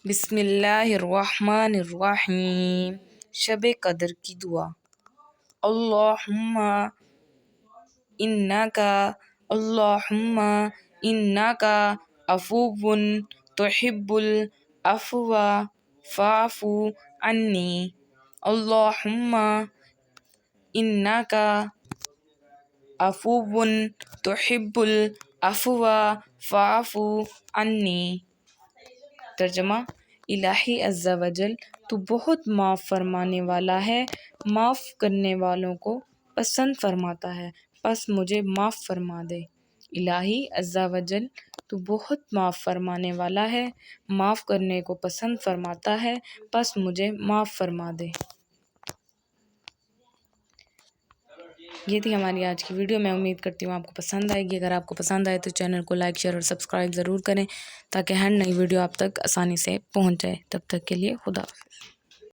بسم اللہ الرحمن الرحیم۔ شب قدر کی دعا۔ اللہم انک عفو تحب العفو فاعف عنی۔ اللہم انک عفو تحب العفو فاعف عنی۔ ترجمہ: الہی عز و جل تو بہت معاف فرمانے والا ہے، معاف کرنے والوں کو پسند فرماتا ہے، پس مجھے معاف فرما دے۔ الہی عز و جل تو بہت معاف فرمانے والا ہے، معاف کرنے کو پسند فرماتا ہے، پس مجھے معاف فرما دے۔ یہ تھی ہماری آج کی ویڈیو۔ میں امید کرتی ہوں آپ کو پسند آئے گی۔ اگر آپ کو پسند آئے تو چینل کو لائک، شیئر اور سبسکرائب ضرور کریں تاکہ ہر نئی ویڈیو آپ تک آسانی سے پہنچ جائے۔ تب تک کے لیے خدا حافظ۔